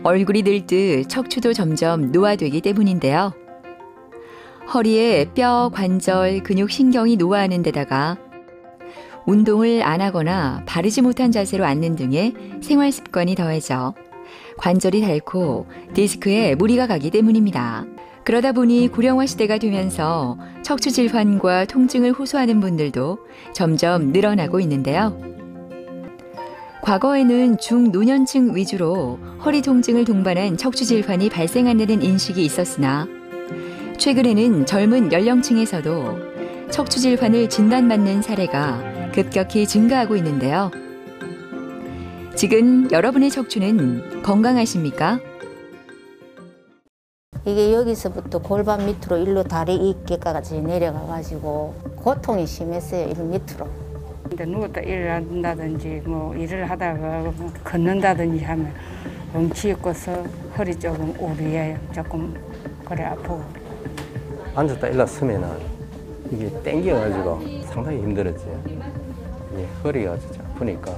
얼굴이 늙듯 척추도 점점 노화되기 때문인데요. 허리에 뼈, 관절, 근육, 신경이 노화하는 데다가 운동을 안 하거나 바르지 못한 자세로 앉는 등의 생활 습관이 더해져 관절이 닳고 디스크에 무리가 가기 때문입니다. 그러다 보니 고령화 시대가 되면서 척추 질환과 통증을 호소하는 분들도 점점 늘어나고 있는데요. 과거에는 중노년층 위주로 허리 통증을 동반한 척추 질환이 발생한다는 인식이 있었으나 최근에는 젊은 연령층에서도 척추 질환을 진단받는 사례가 급격히 증가하고 있는데요. 지금 여러분의 척추는 건강하십니까? 이게 여기서부터 골반 밑으로 일로 다리 이끼까지 내려가가지고 고통이 심했어요. 이 밑으로. 근데 누웠다 일한다든지 뭐 일을 하다가 걷는다든지 하면 엉치 있고서 허리 조금 우리에 조금 그래 아프고. 앉았다 일어서면은 이게 땡겨가지고 상당히 힘들었지. 이게 허리가 진짜 아프니까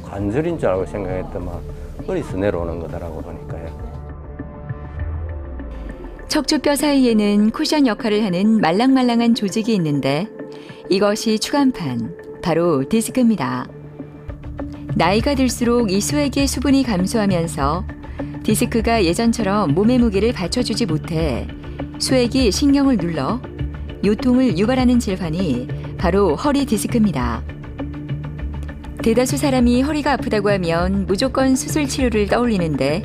관절인 줄 알고 생각했더만 허리에서 내려오는 거더라고 보니까요. 척추뼈 사이에는 쿠션 역할을 하는 말랑말랑한 조직이 있는데 이것이 추간판, 바로 디스크입니다. 나이가 들수록 이 수액의 수분이 감소하면서 디스크가 예전처럼 몸의 무게를 받쳐주지 못해 수액이 신경을 눌러 요통을 유발하는 질환이 바로 허리 디스크입니다. 대다수 사람이 허리가 아프다고 하면 무조건 수술 치료를 떠올리는데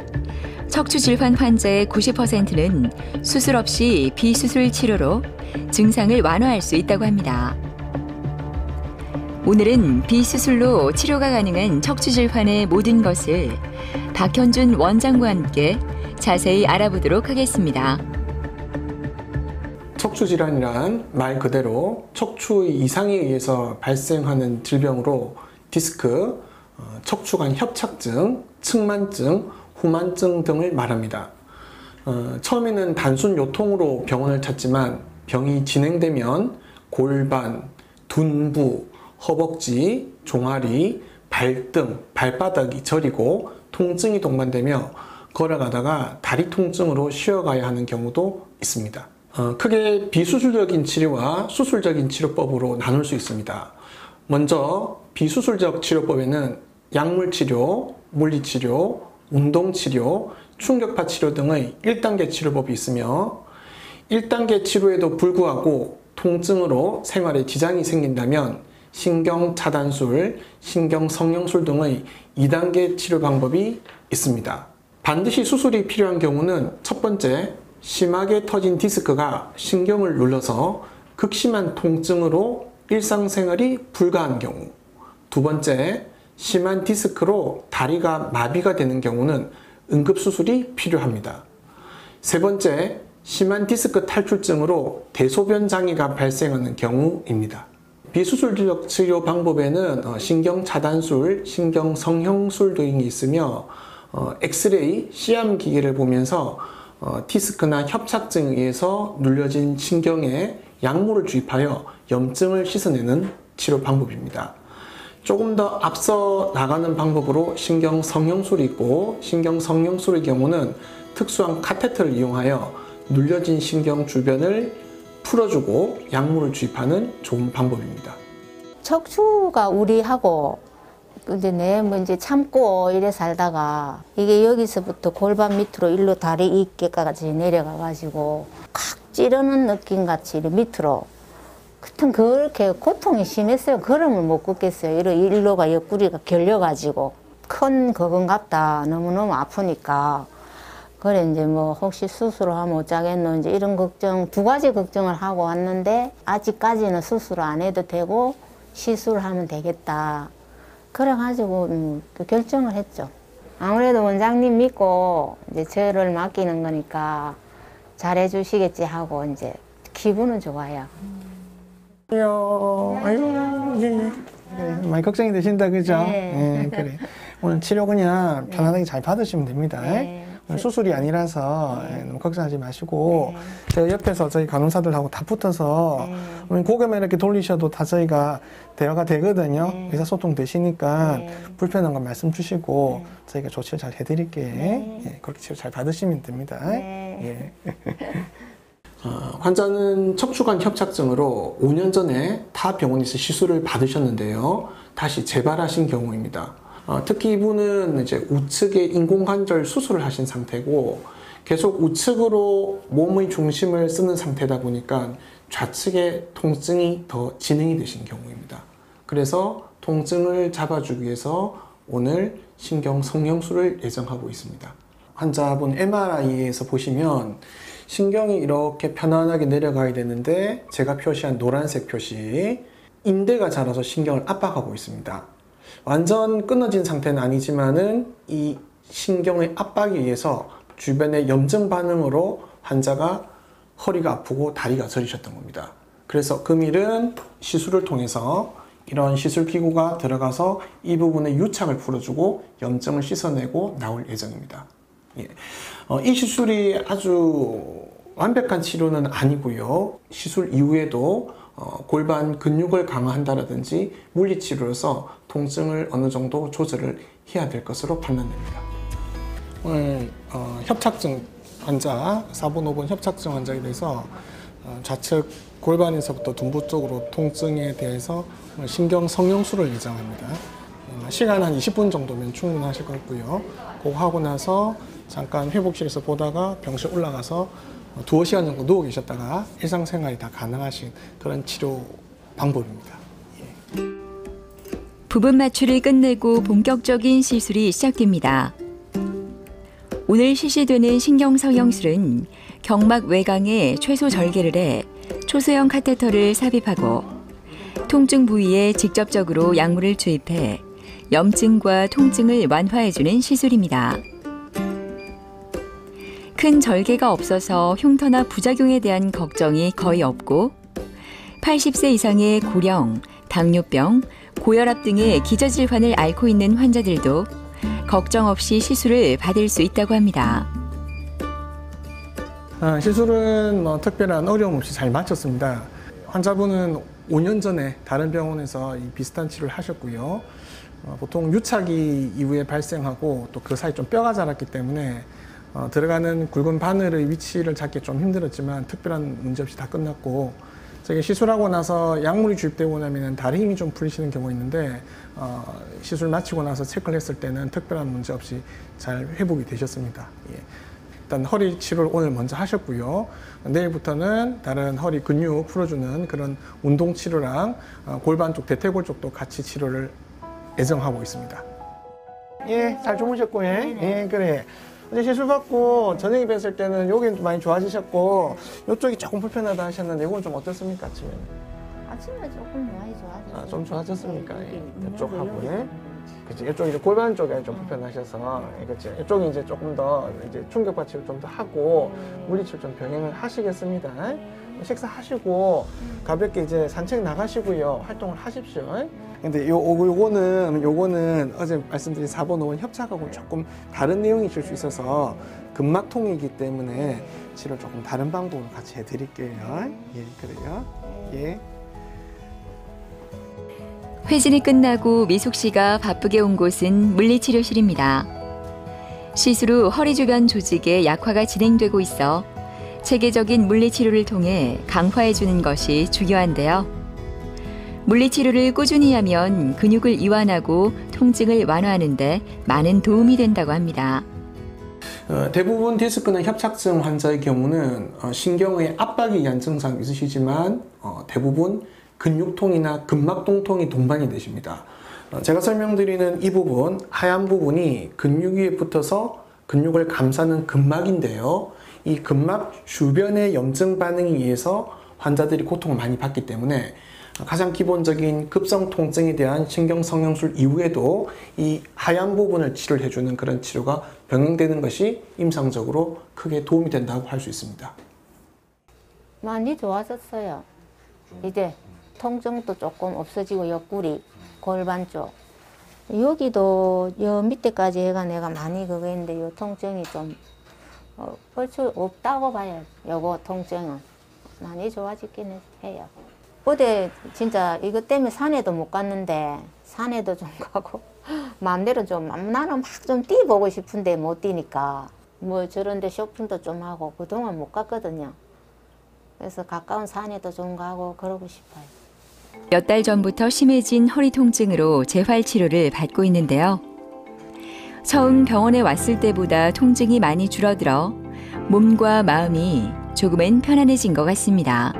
척추 질환 환자의 90%는 수술 없이 비수술 치료로 증상을 완화할 수 있다고 합니다. 오늘은 비수술로 치료가 가능한 척추 질환의 모든 것을 박현준 원장과 함께 자세히 알아보도록 하겠습니다. 척추 질환이란 말 그대로 척추의 이상에 의해서 발생하는 질병으로 디스크, 척추관 협착증, 측만증, 후만증 등을 말합니다. 처음에는 단순 요통으로 병원을 찾지만 병이 진행되면 골반, 둔부, 허벅지, 종아리, 발등, 발바닥이 저리고 통증이 동반되며 걸어가다가 다리 통증으로 쉬어가야 하는 경우도 있습니다. 크게 비수술적인 치료와 수술적인 치료법으로 나눌 수 있습니다. 먼저 비수술적 치료법에는 약물치료, 물리치료, 운동치료, 충격파 치료 등의 1단계 치료법이 있으며 1단계 치료에도 불구하고 통증으로 생활에 지장이 생긴다면 신경차단술, 신경성형술 등의 2단계 치료 방법이 있습니다. 반드시 수술이 필요한 경우는 첫 번째, 심하게 터진 디스크가 신경을 눌러서 극심한 통증으로 일상생활이 불가한 경우, 두 번째, 심한 디스크로 다리가 마비가 되는 경우는 응급수술이 필요합니다. 세 번째, 심한 디스크 탈출증으로 대소변 장애가 발생하는 경우입니다. 비수술적 치료 방법에는 신경차단술, 신경성형술 등이 있으며 엑스레이, 시암 기계를 보면서 디스크나 협착증에 의해서 눌려진 신경에 약물을 주입하여 염증을 씻어내는 치료 방법입니다. 조금 더 앞서 나가는 방법으로 신경성형술이 있고 신경성형술의 경우는 특수한 카테터를 이용하여 눌려진 신경 주변을 풀어주고 약물을 주입하는 좋은 방법입니다. 척추가 우리하고 근데 뭐 이제 참고 이래 살다가 이게 여기서부터 골반 밑으로 일로 다리 이끼까지 내려가가지고 칵 찌르는 느낌 같이 이렇게 밑으로 그튼 그렇게 고통이 심했어요. 걸음을 못 걷겠어요. 일로가 옆구리가 결려가지고 큰 거건 같다. 너무너무 아프니까. 그래 이제 뭐 혹시 수술을 하면 어쩌겠노 이제 이런 걱정 두 가지 걱정을 하고 왔는데 아직까지는 수술 안 해도 되고 시술하면 되겠다. 그래가지고 그 결정을 했죠. 아무래도 원장님 믿고 이제 저를 맡기는 거니까 잘해주시겠지 하고 이제 기분은 좋아요. 아이고, 예. 많이 걱정이 되신다, 그죠? 네. 예, 그래. 오늘 치료 그냥 편안하게 잘 받으시면 됩니다. 네. 수술이 아니라서 너무 걱정하지 마시고 제가 옆에서 저희 간호사들하고 다 붙어서 고개만 이렇게 돌리셔도 다 저희가 대화가 되거든요. 의사소통 되시니까 불편한 건 말씀 주시고 저희가 조치를 잘 해드릴게. 예, 그렇게 치료 잘 받으시면 됩니다. 예. 환자는 척추관 협착증으로 5년 전에 타 병원에서 시술을 받으셨는데요. 다시 재발하신 경우입니다. 특히 이분은 이제 우측에 인공관절 수술을 하신 상태고 계속 우측으로 몸의 중심을 쓰는 상태다 보니까 좌측에 통증이 더 진행이 되신 경우입니다. 그래서 통증을 잡아주기 위해서 오늘 신경 성형술을 예정하고 있습니다. 환자분 MRI에서 보시면 신경이 이렇게 편안하게 내려가야 되는데 제가 표시한 노란색 표시 인대가 자라서 신경을 압박하고 있습니다. 완전 끊어진 상태는 아니지만은 이 신경의 압박에 의해서 주변의 염증 반응으로 환자가 허리가 아프고 다리가 저리셨던 겁니다. 그래서 금일은 시술을 통해서 이런 시술 기구가 들어가서 이 부분의 유착을 풀어주고 염증을 씻어내고 나올 예정입니다. 예. 이 시술이 아주 완벽한 치료는 아니고요. 시술 이후에도 골반 근육을 강화한다든지 물리치료로서 통증을 어느 정도 조절을 해야 될 것으로 판단됩니다. 오늘 협착증 환자, 4번, 5번 협착증 환자에 대해서 좌측 골반에서부터 둔부 쪽으로 통증에 대해서 신경 성형술을 예정합니다. 시간 한 20분 정도면 충분하실 것 같고요. 그거 하고 나서 잠깐 회복실에서 보다가 병실 올라가서 두어 시간 정도 누워 계셨다가 일상생활이 다 가능하신 그런 치료 방법입니다. 예. 부분 마취를 끝내고 본격적인 시술이 시작됩니다. 오늘 실시되는 신경 성형술은 경막 외곽에 최소 절개를 해 초소형 카테터를 삽입하고 통증 부위에 직접적으로 약물을 주입해 염증과 통증을 완화해주는 시술입니다. 큰 절개가 없어서 흉터나 부작용에 대한 걱정이 거의 없고 80세 이상의 고령, 당뇨병, 고혈압 등의 기저질환을 앓고 있는 환자들도 걱정 없이 시술을 받을 수 있다고 합니다. 시술은 특별한 어려움 없이 잘 마쳤습니다. 환자분은 5년 전에 다른 병원에서 비슷한 치료를 하셨고요. 보통 유착이 이후에 발생하고 또 그 사이 좀 뼈가 자랐기 때문에 들어가는 굵은 바늘의 위치를 잡기 좀 힘들었지만 특별한 문제 없이 다 끝났고 저게 시술하고 나서 약물이 주입되고 나면 다리 힘이 좀 풀리시는 경우가 있는데 시술 마치고 나서 체크를 했을 때는 특별한 문제 없이 잘 회복이 되셨습니다. 예. 일단 허리 치료를 오늘 먼저 하셨고요. 내일부터는 다른 허리 근육 풀어주는 그런 운동 치료랑 골반 쪽, 대퇴골 쪽도 같이 치료를 예정하고 있습니다. 예, 잘 주무셨고, 예, 그래. 어제 시술 받고 저녁에 뵀을 때는 여기는 좀 많이 좋아지셨고 이쪽이 조금 불편하다 하셨는데 이건 좀 어떻습니까, 아침에는? 아침에 조금 많이 좋아졌어요. 좀 좋아졌습니까? 이쪽하고, 예. 그치, 이쪽이 이제 골반 쪽에 좀 불편하셔서, 그치. 이쪽이 이제 조금 더 이제 충격파 치료 좀 더 하고 물리치료 좀 병행을 하시겠습니다. 식사하시고 가볍게 이제 산책 나가시고요. 활동을 하십시오. 근데 요거는 어제 말씀드린 4번, 5번 협착하고 조금 다른 내용이 있을 수 있어서 근막통이기 때문에 치료 조금 다른 방법으로 같이 해드릴게요. 예, 그래요. 예. 회진이 끝나고 미숙 씨가 바쁘게 온 곳은 물리치료실입니다. 시술 후 허리 주변 조직의 약화가 진행되고 있어 체계적인 물리치료를 통해 강화해주는 것이 중요한데요. 물리치료를 꾸준히 하면 근육을 이완하고 통증을 완화하는 데 많은 도움이 된다고 합니다. 대부분 디스크나 협착증 환자의 경우는 신경의 압박에 의한 증상이 있으시지만 대부분 근육통이나 근막동통이 동반이 되십니다. 제가 설명드리는 이 부분, 하얀 부분이 근육 위에 붙어서 근육을 감싸는 근막인데요. 이 근막 주변의 염증 반응에 의해서 환자들이 고통을 많이 받기 때문에 가장 기본적인 급성 통증에 대한 신경 성형술 이후에도 이 하얀 부분을 치료를 해주는 그런 치료가 병행되는 것이 임상적으로 크게 도움이 된다고 할 수 있습니다. 많이 좋아졌어요. 이제 통증도 조금 없어지고 옆구리, 골반 쪽. 여기도 여 밑에까지 해가 내가 많이 그거 했는데 요 통증이 좀 벌써 없다고 봐요. 요거 통증은 많이 좋아지기는 해요. 어제 진짜 이것 때문에 산에도 못 갔는데 산에도 좀 가고 마음대로 좀 나는 막 좀 뛰어보고 싶은데 못 뛰니까 뭐 저런데 쇼핑도 좀 하고 그동안 못 갔거든요. 그래서 가까운 산에도 좀 가고 그러고 싶어요. 몇 달 전부터 심해진 허리 통증으로 재활 치료를 받고 있는데요. 처음 병원에 왔을 때보다 통증이 많이 줄어들어 몸과 마음이 조금은 편안해진 것 같습니다.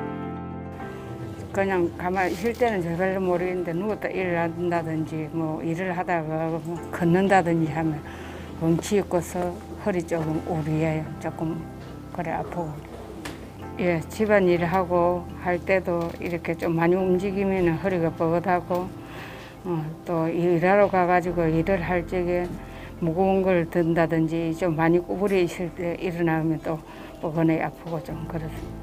그냥 가만히 쉴 때는 저 별로 모르겠는데 누웠다 일어난다든지 뭐 일을 하다가 뭐 걷는다든지 하면 엉치 있고서 허리 조금 우리해요. 조금 그래 아프고. 예, 집안일 하고 할 때도 이렇게 좀 많이 움직이면 허리가 뻐근하고 또 일하러 가가지고 일을 할 적에 무거운 걸 든다든지 좀 많이 구부려 있을 때 일어나면 또 뻐근해 아프고 좀 그렇습니다.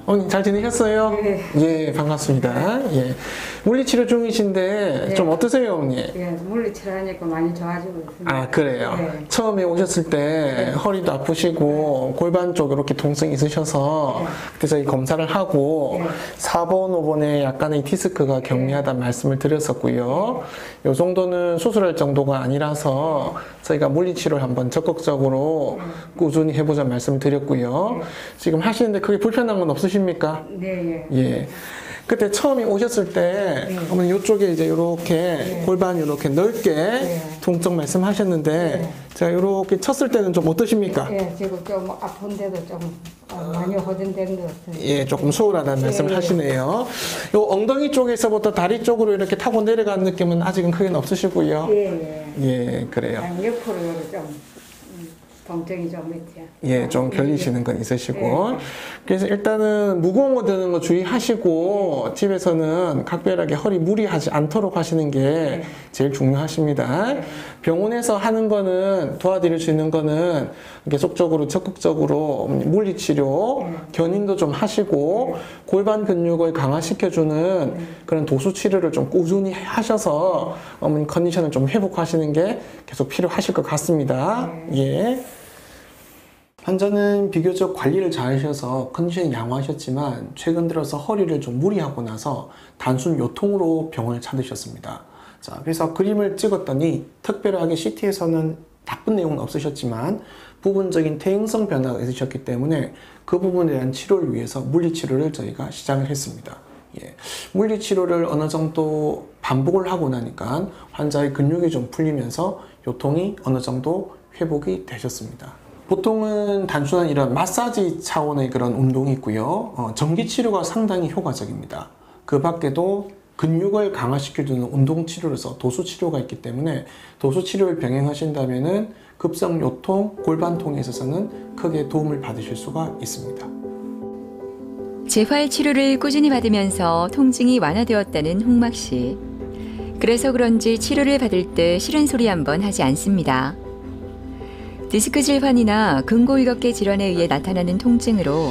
어머니 잘 지내셨어요? 네. 예, 반갑습니다. 예. 물리치료 중이신데 네. 좀 어떠세요, 어머니? 예, 물리치료하니까 많이 좋아지고 있습니다. 아, 그래요? 네. 처음에 오셨을 때 허리도 아프시고 골반 쪽 이렇게 통증이 있으셔서 그때 저희 검사를 하고 4번, 5번에 약간의 디스크가 경미하다는 말씀을 드렸었고요. 요 정도는 수술할 정도가 아니라서 저희가 물리치료를 한번 적극적으로 꾸준히 해보자 말씀을 드렸고요. 지금 하시는데 크게 불편한 건 없으십니까? 네, 예. 예. 그때 처음에 오셨을 때 어머니 이쪽에 이제 이렇게 골반 이렇게 넓게 통증 말씀하셨는데 제가 이렇게 쳤을 때는 좀 어떠십니까? 예, 지금 좀 아픈데도 좀 많이 호전된 것 같아요. 예, 조금 수월하다는 말씀을 하시네요. 요 엉덩이 쪽에서부터 다리 쪽으로 이렇게 타고 내려가는 느낌은 아직은 크게는 없으시고요. 예, 예. 예, 그래요. 옆으로 좀 통증이 좀 있죠. 예, 좀 결리시는 건 있으시고. 그래서 일단은 무거운 거 드는 거 주의하시고, 집에서는 각별하게 허리 무리하지 않도록 하시는 게 제일 중요하십니다. 병원에서 하는 거는, 도와드릴 수 있는 거는 계속적으로, 적극적으로 물리치료, 견인도 좀 하시고, 골반 근육을 강화시켜주는 그런 도수 치료를 좀 꾸준히 하셔서 어머니 컨디션을 좀 회복하시는 게 계속 필요하실 것 같습니다. 예. 환자는 비교적 관리를 잘 하셔서 컨디션이 양호하셨지만 최근 들어서 허리를 좀 무리하고 나서 단순 요통으로 병원을 찾으셨습니다. 자, 그래서 그림을 찍었더니 특별하게 CT에서는 나쁜 내용은 없으셨지만 부분적인 퇴행성 변화가 있으셨기 때문에 그 부분에 대한 치료를 위해서 물리치료를 저희가 시작을 했습니다. 예. 물리치료를 어느 정도 반복을 하고 나니까 환자의 근육이 좀 풀리면서 요통이 어느 정도 회복이 되셨습니다. 보통은 단순한 이런 마사지 차원의 그런 운동이 있고요. 전기치료가 상당히 효과적입니다. 그 밖에도 근육을 강화시켜주는 운동치료로서 도수치료가 있기 때문에 도수치료를 병행하신다면 급성 요통, 골반통에 있어서는 크게 도움을 받으실 수가 있습니다. 재활 치료를 꾸준히 받으면서 통증이 완화되었다는 홍막 씨. 그래서 그런지 치료를 받을 때 싫은 소리 한번 하지 않습니다. 디스크 질환이나 근고일격계 질환에 의해 나타나는 통증으로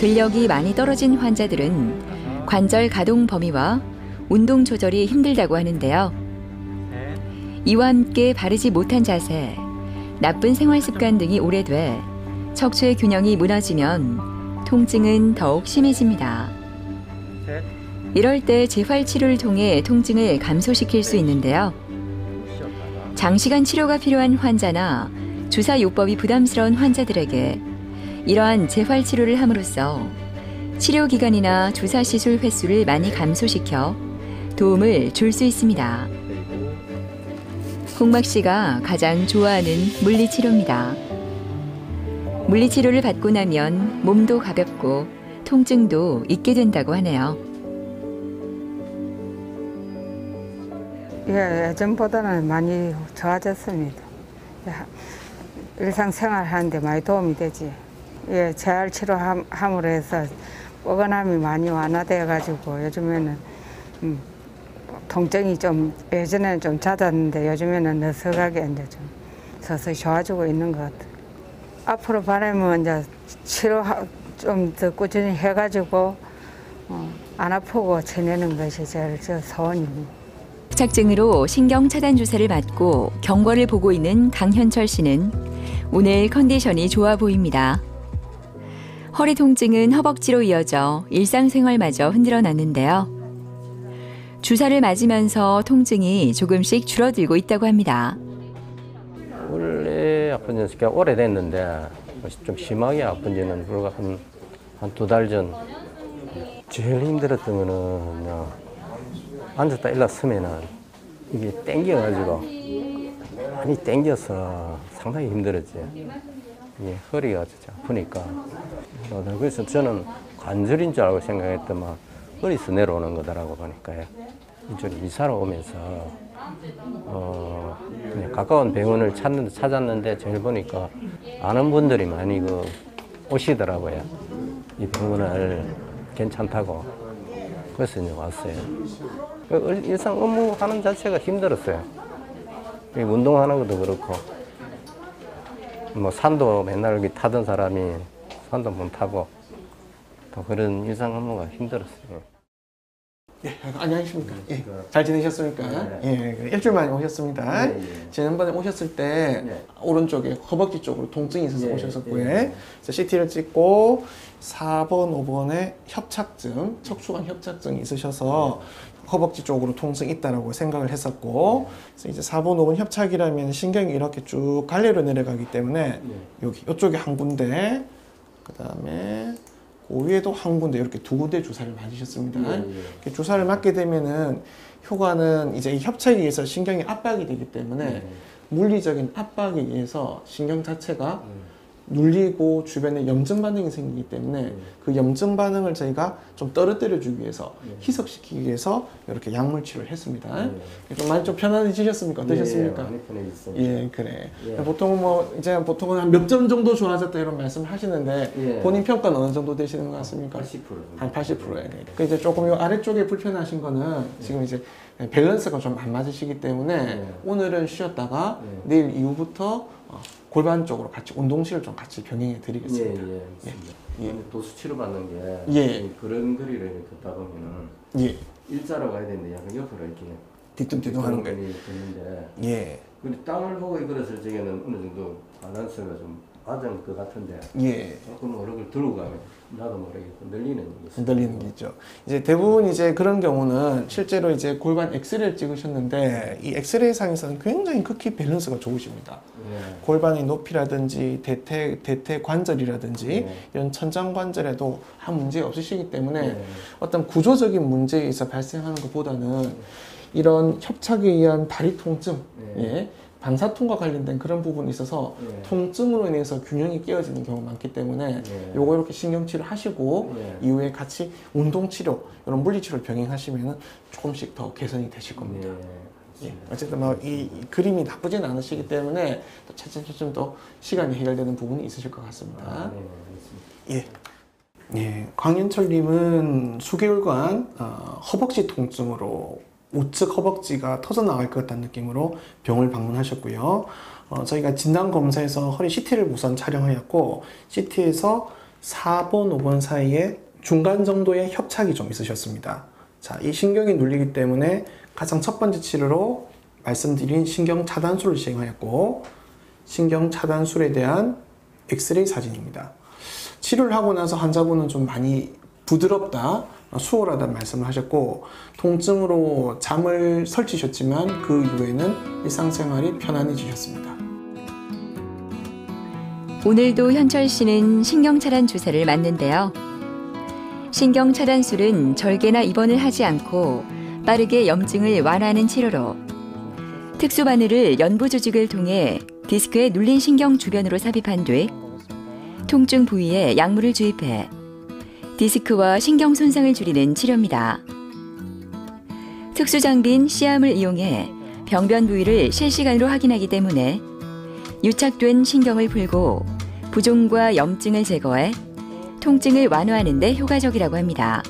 근력이 많이 떨어진 환자들은 관절 가동 범위와 운동 조절이 힘들다고 하는데요. 이와 함께 바르지 못한 자세, 나쁜 생활 습관 등이 오래돼 척추의 균형이 무너지면 통증은 더욱 심해집니다. 이럴 때 재활 치료를 통해 통증을 감소시킬 수 있는데요. 장시간 치료가 필요한 환자나 주사 요법이 부담스러운 환자들에게 이러한 재활 치료를 함으로써 치료 기간이나 주사 시술 횟수를 많이 감소시켜 도움을 줄 수 있습니다. 홍막 씨가 가장 좋아하는 물리치료입니다. 물리치료를 받고 나면 몸도 가볍고 통증도 잊게 된다고 하네요. 예, 예전보다는 많이 좋아졌습니다. 일상생활 하는데 많이 도움이 되지. 예, 재활 치료함으로 해서 뻐근함이 많이 완화되어가지고 요즘에는 통증이 좀 예전에는 좀 잦았는데 요즘에는 너석하게 이제 좀 서서히 좋아지고 있는 것 같아요. 앞으로 바라면 이제 치료 좀 더 꾸준히 해가지고 안 아프고 지내는 것이 제일 저 소원입니다. 협착증으로 신경 차단 주사를 맞고 경과를 보고 있는 강현철 씨는 오늘 컨디션이 좋아 보입니다. 허리 통증은 허벅지로 이어져 일상생활마저 흔들어 놨는데요. 주사를 맞으면서 통증이 조금씩 줄어들고 있다고 합니다. 원래 아픈 지는 꽤 오래됐는데 좀 심하게 아픈 지는 불과 한 2달 전. 제일 힘들었던 거는 그냥 앉았다 일어서면은 이게 땡겨가지고 많이 땡겨서 상당히 힘들었지. 이게 허리가 진짜 아프니까. 그래서 저는 관절인 줄 알고 생각했더만 허리에서 내려오는 거더라고 보니까요. 이쪽에 이사를 오면서 그냥 가까운 병원을 찾았는데 제일 보니까 아는 분들이 많이 오시더라고요. 이 병원을 괜찮다고. 그래서 이제 왔어요. 일상 업무하는 자체가 힘들었어요. 운동하는 것도 그렇고, 뭐 산도 맨날 여기 타던 사람이 산도 못 타고, 또 그런 일상 업무가 힘들었어요. 예, 안녕하십니까. 예, 잘 지내셨습니까? 예, 일주일 만에 오셨습니다. 지난번에 오셨을 때 오른쪽에 허벅지 쪽으로 통증이 있어서 오셨었고요. 그래서 CT를 찍고 4번, 5번에 협착증, 척추관 협착증이 있으셔서 허벅지 쪽으로 통증이 있다라고 생각을 했었고, 그래서 이제 4번, 5번 협착이라면 신경이 이렇게 쭉 갈래로 내려가기 때문에 이쪽에 한 군데, 그 다음에 그 위에도 한 군데 이렇게 2군데 주사를 맞으셨습니다. 주사를 맞게 되면은 효과는 이제 이 협착에 의해서 신경이 압박이 되기 때문에 물리적인 압박에 의해서 신경 자체가 눌리고 주변에 염증 반응이 생기기 때문에 그 염증 반응을 저희가 좀 떨어뜨려 주기 위해서 희석시키기 위해서 이렇게 약물 치료를 했습니다. 좀 많이 좀 편안해지셨습니까? 어떠셨습니까? 많이 편해졌어요. 예, 그래. 보통은 보통은 한 몇 점 정도 좋아졌다 이런 말씀을 하시는데 본인 평가는 어느 정도 되시는 것 같습니까? 80%. 한 80%에. 그 이제 조금 요 아래쪽에 불편하신 거는 지금 이제 밸런스가 좀 안 맞으시기 때문에 오늘은 쉬었다가 내일 이후부터 골반 쪽으로 같이 운동실을 좀 같이 병행해 드리겠습니다. 도수 치료 받는 게 그런 거리를 이렇게 걷다 보면은 일자로 가야 되는데 약간 옆으로 이렇게 뒤뚱뒤뚱 하는 거 있는데 근데 땅을 보고 걸었을 적에는 어느 정도 밸런스가 좀 맞은 것 같은데 조금 어느 걸 들고 가면 나도 모르게 흔들리는 게 있죠. 이제 대부분 이제 그런 경우는 실제로 이제 골반 엑스레이를 찍으셨는데 이 엑스레이 상에서는 굉장히 극히 밸런스가 좋으십니다. 골반의 높이라든지 대퇴 관절이라든지 이런 천장 관절에도 한 문제 없으시기 때문에 어떤 구조적인 문제에 의해서 발생하는 것보다는 이런 협착에 의한 다리 통증, 방사통과 관련된 그런 부분이 있어서 통증으로 인해서 균형이 깨어지는 경우가 많기 때문에 요거 이렇게 신경치료 하시고 이후에 같이 운동치료, 이런 물리치료를 병행하시면 조금씩 더 개선이 되실 겁니다. 어쨌든 이 그림이 나쁘진 않으시기 때문에 또 차츰차츰 또 시간이 해결되는 부분이 있으실 것 같습니다. 광현철님은 수개월간 허벅지 통증으로 우측 허벅지가 터져나갈 것 같다는 느낌으로 병을 방문하셨고요. 저희가 진단검사에서 허리 CT를 우선 촬영하였고 CT에서 4번, 5번 사이에 중간 정도의 협착이 좀 있으셨습니다. 자, 이 신경이 눌리기 때문에 가장 첫 번째 치료로 말씀드린 신경 차단술을 시행하였고 신경 차단술에 대한 엑스레이 사진입니다. 치료를 하고 나서 환자분은 좀 많이 부드럽다, 수월하다는 말씀을 하셨고 통증으로 잠을 설치셨지만 그 이후에는 일상생활이 편안해지셨습니다. 오늘도 현철 씨는 신경차단 주사를 맞는데요. 신경차단술은 절개나 입원을 하지 않고 빠르게 염증을 완화하는 치료로 특수바늘을 연부 조직을 통해 디스크에 눌린 신경 주변으로 삽입한 뒤 통증 부위에 약물을 주입해 디스크와 신경 손상을 줄이는 치료입니다. 특수 장비인 C암을 이용해 병변 부위를 실시간으로 확인하기 때문에 유착된 신경을 풀고 부종과 염증을 제거해 통증을 완화하는 데 효과적이라고 합니다.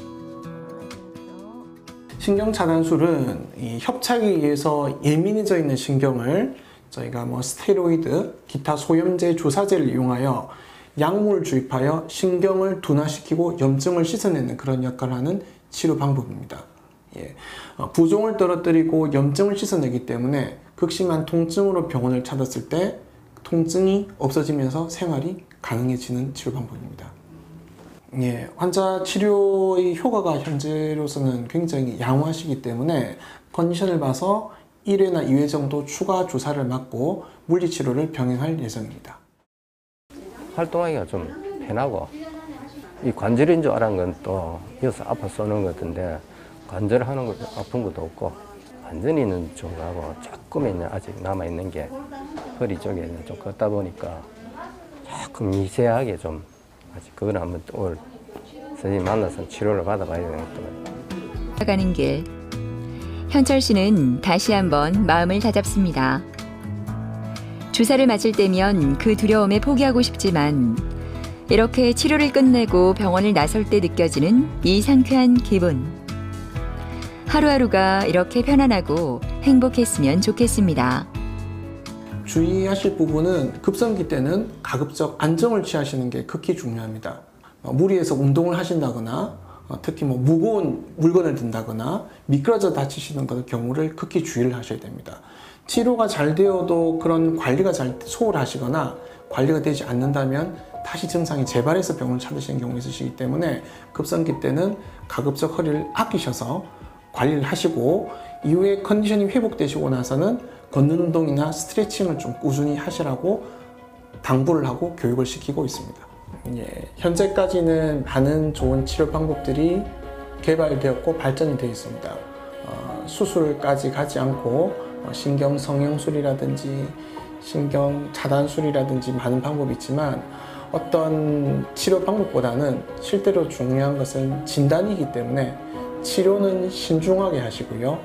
신경 차단술은 이 협착에 의해서 예민해져 있는 신경을 저희가 스테로이드, 기타 소염제, 주사제를 이용하여 약물을 주입하여 신경을 둔화시키고 염증을 씻어내는 그런 역할을 하는 치료 방법입니다. 부종을 떨어뜨리고 염증을 씻어내기 때문에 극심한 통증으로 병원을 찾았을 때 통증이 없어지면서 생활이 가능해지는 치료 방법입니다. 환자 치료의 효과가 현재로서는 굉장히 양호하시기 때문에 컨디션을 봐서 1회나 2회 정도 추가 주사를 맞고 물리치료를 병행할 예정입니다. 활동하기가 좀 편하고 이 관절인 줄 알았는 건 또 여기서 아파서 오는 것 같은데 관절하는 것도 아픈 것도 없고 완전히는 좀 하고 조금은 아직 남아있는 게 허리 쪽에는 좀 걷다 보니까 조금 미세하게 좀 아직 그걸 한번 올 선생님 만나서 치료를 받아봐야 되는 것도 가는 길. 현철 씨는 다시 한번 마음을 다잡습니다. 주사를 맞을 때면 그 두려움에 포기하고 싶지만 이렇게 치료를 끝내고 병원을 나설 때 느껴지는 이 상쾌한 기분. 하루하루가 이렇게 편안하고 행복했으면 좋겠습니다. 주의하실 부분은 급성기 때는 가급적 안정을 취하시는 게 극히 중요합니다. 무리해서 운동을 하신다거나 특히 무거운 물건을 든다거나 미끄러져 다치시는 경우를 극히 주의를 하셔야 됩니다. 치료가 잘 되어도 그런 관리가 잘 소홀하시거나 관리가 되지 않는다면 다시 증상이 재발해서 병원을 찾으시는 경우가 있으시기 때문에 급성기 때는 가급적 허리를 아끼셔서 관리를 하시고 이후에 컨디션이 회복되시고 나서는 걷는 운동이나 스트레칭을 좀 꾸준히 하시라고 당부를 하고 교육을 시키고 있습니다. 현재까지는 많은 좋은 치료 방법들이 개발되었고 발전이 되어 있습니다. 수술까지 가지 않고 신경 성형술이라든지 신경 차단술이라든지 많은 방법이 있지만 어떤 치료 방법보다는 실제로 중요한 것은 진단이기 때문에 치료는 신중하게 하시고요.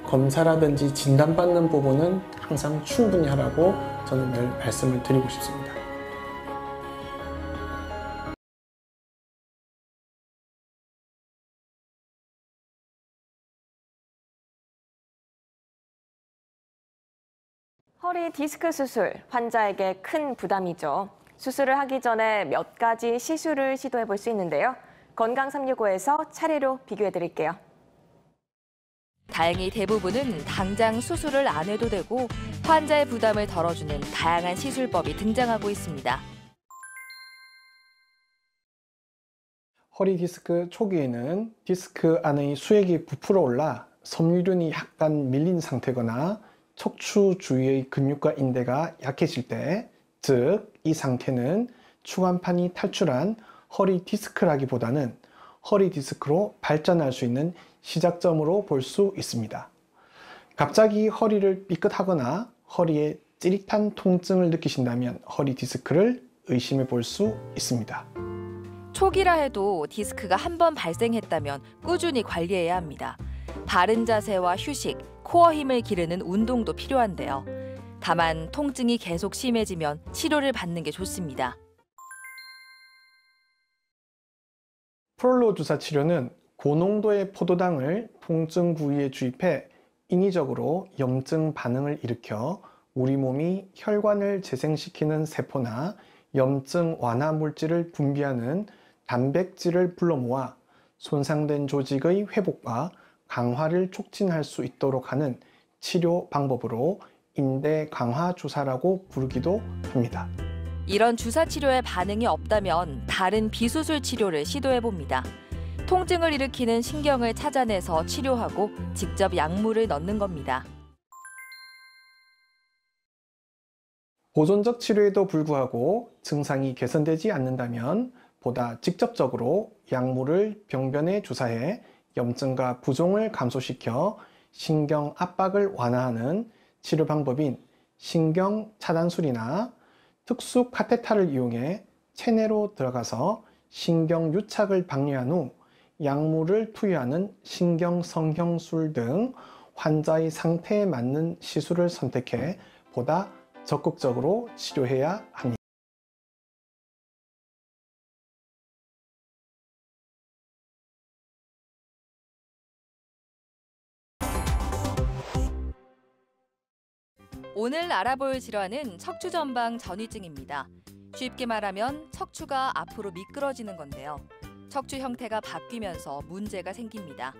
검사라든지 진단받는 부분은 항상 충분히 하라고 저는 늘 말씀을 드리고 싶습니다. 허리 디스크 수술, 환자에게 큰 부담이죠. 수술을 하기 전에 몇 가지 시술을 시도해 볼 수 있는데요. 건강365에서 차례로 비교해 드릴게요. 다행히 대부분은 당장 수술을 안 해도 되고 환자의 부담을 덜어주는 다양한 시술법이 등장하고 있습니다. 허리 디스크 초기에는 디스크 안의 수액이 부풀어 올라 섬유륜이 약간 밀린 상태거나 척추 주위의 근육과 인대가 약해질 때, 즉 이 상태는 추간판이 탈출한 허리 디스크라기보다는 허리 디스크로 발전할 수 있는 시작점으로 볼 수 있습니다. 갑자기 허리를 삐끗하거나 허리에 찌릿한 통증을 느끼신다면 허리 디스크를 의심해 볼 수 있습니다. 초기라 해도 디스크가 한 번 발생했다면 꾸준히 관리해야 합니다. 바른 자세와 휴식, 코어 힘을 기르는 운동도 필요한데요. 다만 통증이 계속 심해지면 치료를 받는 게 좋습니다. 프롤로 주사 치료는 고농도의 포도당을 통증 부위에 주입해 인위적으로 염증 반응을 일으켜 우리 몸이 혈관을 재생시키는 세포나 염증 완화 물질을 분비하는 단백질을 불러 모아 손상된 조직의 회복과 강화를 촉진할 수 있도록 하는 치료 방법으로 인대 강화 주사라고 부르기도 합니다. 이런 주사 치료에 반응이 없다면 다른 비수술 치료를 시도해 봅니다. 통증을 일으키는 신경을 찾아내서 치료하고 직접 약물을 넣는 겁니다. 보존적 치료에도 불구하고 증상이 개선되지 않는다면 보다 직접적으로 약물을 병변에 주사해 염증과 부종을 감소시켜 신경 압박을 완화하는 치료 방법인 신경 차단술이나 특수 카테타를 이용해 체내로 들어가서 신경 유착을 방해한 후 약물을 투여하는 신경 성형술 등 환자의 상태에 맞는 시술을 선택해 보다 적극적으로 치료해야 합니다. 오늘 알아볼 질환은 척추전방 전이증입니다. 쉽게 말하면 척추가 앞으로 미끄러지는 건데요. 척추 형태가 바뀌면서 문제가 생깁니다.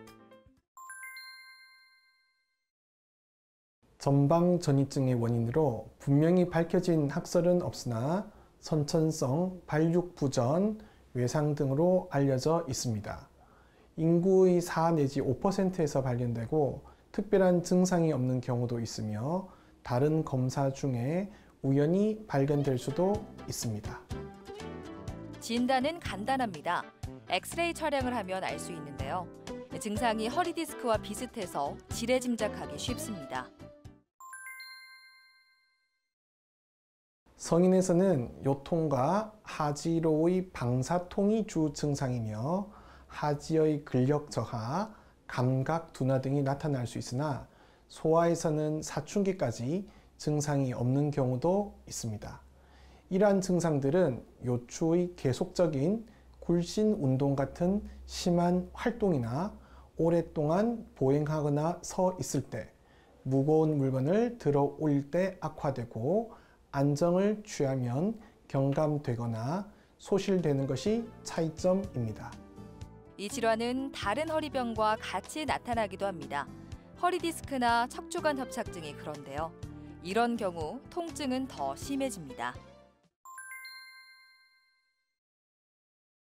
전방전이증의 원인으로 분명히 밝혀진 학설은 없으나 선천성, 발육부전, 외상 등으로 알려져 있습니다. 인구의 4 내지 5%에서 발견되고 특별한 증상이 없는 경우도 있으며 다른 검사 중에 우연히 발견될 수도 있습니다. 진단은 간단합니다. 엑스레이 촬영을 하면 알 수 있는데요. 증상이 허리 디스크와 비슷해서 지레 짐작하기 쉽습니다. 성인에서는 요통과 하지로의 방사통이 주 증상이며 하지의 근력 저하, 감각 둔화 등이 나타날 수 있으나 소아에서는 사춘기까지 증상이 없는 경우도 있습니다. 이러한 증상들은 요추의 계속적인 굴신 운동 같은 심한 활동이나 오랫동안 보행하거나 서 있을 때, 무거운 물건을 들어 올릴 때 악화되고 안정을 취하면 경감되거나 소실되는 것이 차이점입니다. 이 질환은 다른 허리병과 같이 나타나기도 합니다. 허리 디스크나 척추관 협착증이 그런데요. 이런 경우 통증은 더 심해집니다.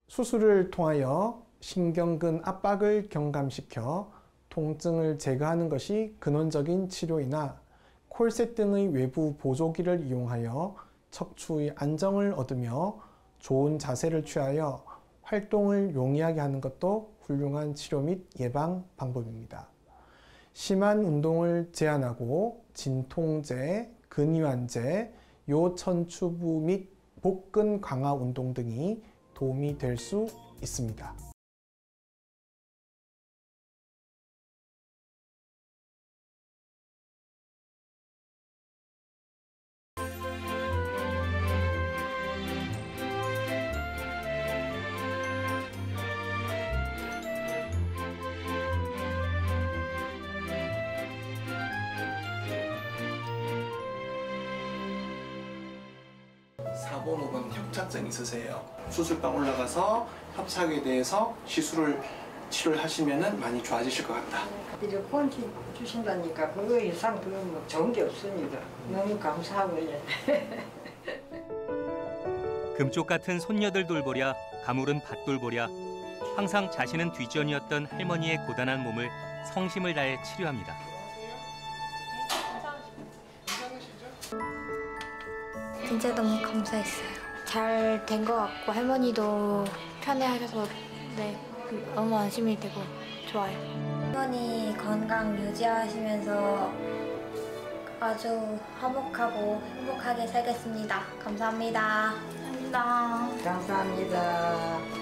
수술을 통하여 신경근 압박을 경감시켜 통증을 제거하는 것이 근원적인 치료이나 콜셋 등의 외부 보조기를 이용하여 척추의 안정을 얻으며 좋은 자세를 취하여 활동을 용이하게 하는 것도 훌륭한 치료 및 예방 방법입니다. 심한 운동을 제한하고 진통제, 근이완제, 요천추부 및 복근 강화 운동 등이 도움이 될 수 있습니다. 협착증 있으세요. 수술방 올라가서 협착에 대해서 치료를 하시면 많이 좋아지실 것 같다. 이제 후원 주신다니까 그거 이상 더 뭐 좋은 게 없습니다. 너무 감사하고요. 금쪽 같은 손녀들 돌보랴 가물은 밭 돌보랴 항상 자신은 뒷전이었던 할머니의 고단한 몸을 성심을 다해 치료합니다. 진짜 너무 감사했어요. 잘 된 것 같고 할머니도 편해하셔서 너무 안심이 되고 좋아요. 할머니 건강 유지하시면서 아주 화목하고 행복하게 살겠습니다. 감사합니다. 감사합니다. 감사합니다.